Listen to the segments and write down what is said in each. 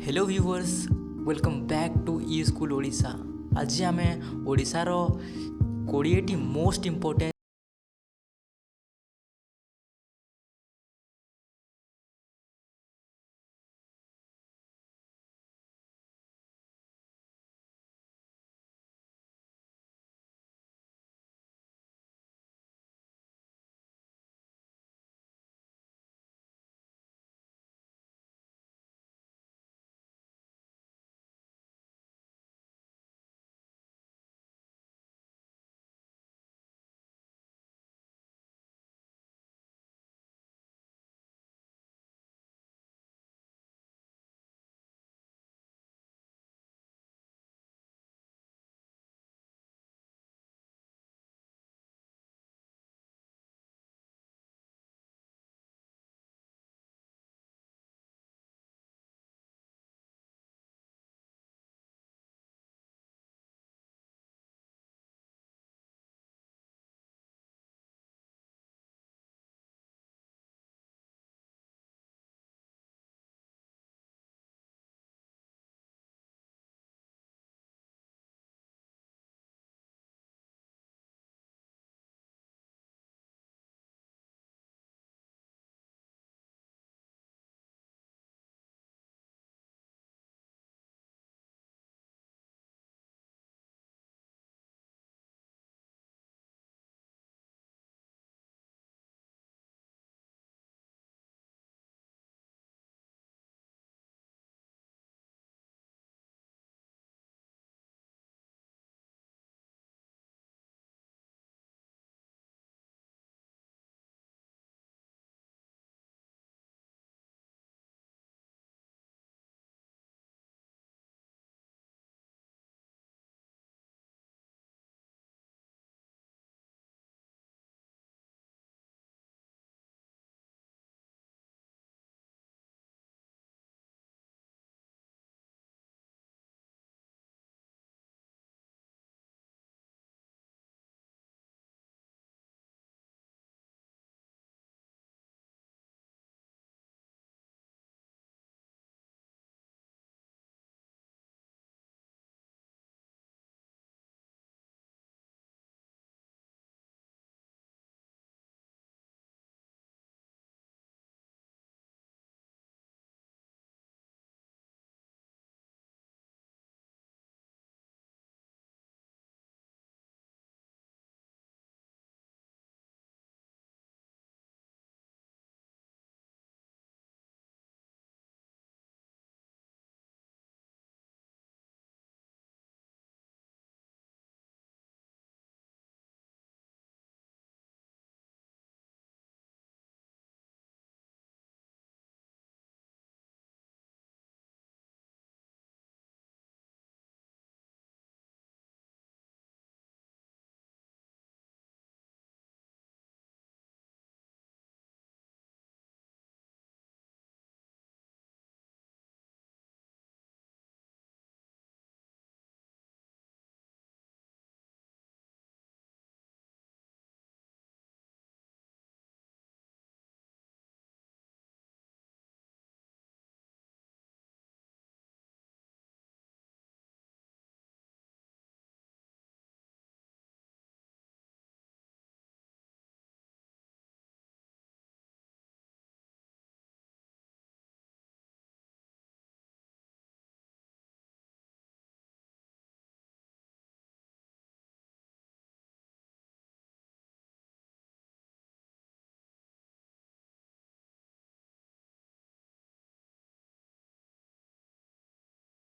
Hello viewers, welcome back to E school Odisha. आज आम ओडिशार 20टी most important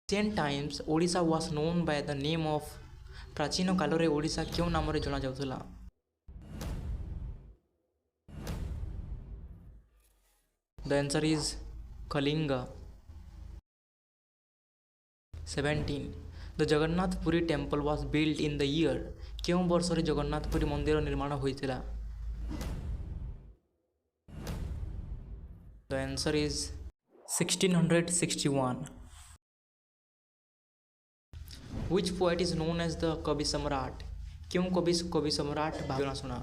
ancient times Odisha was known by the name of प्राचीन काल रे ओडिशा क्यों नाम रे जना जाउथला? The answer is Kalinga. 17 the Jagannath Puri temple was built in the year क्यों वर्ष रे जगन्नाथ पुरी मंदिर निर्माण होइतिला? The answer is 1661। Which poet is known as the कवि सम्राट? क्यों कवि सम्राट भावना सुना?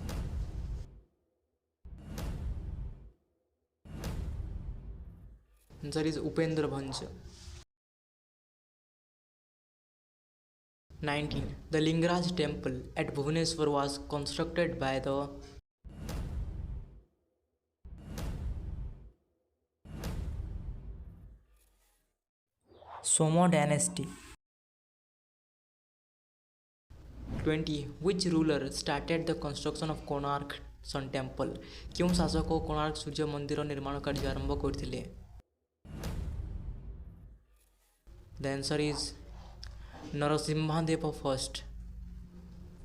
Answer is Upendra Bhanja. 19. The Lingaraj temple at Bhubaneswar was constructed by the Soma dynasty. 20. Which ruler started the construction of Konark Sun Temple? କେଉଁ ଶାସକ କୋଣାର୍କ ସୂର୍ଯ୍ୟ ମନ୍ଦିର ନିର୍ମାଣ କାର୍ଯ୍ୟ ଆରମ୍ଭ କରିଥିଲେ? The answer is Narasimha Deva first.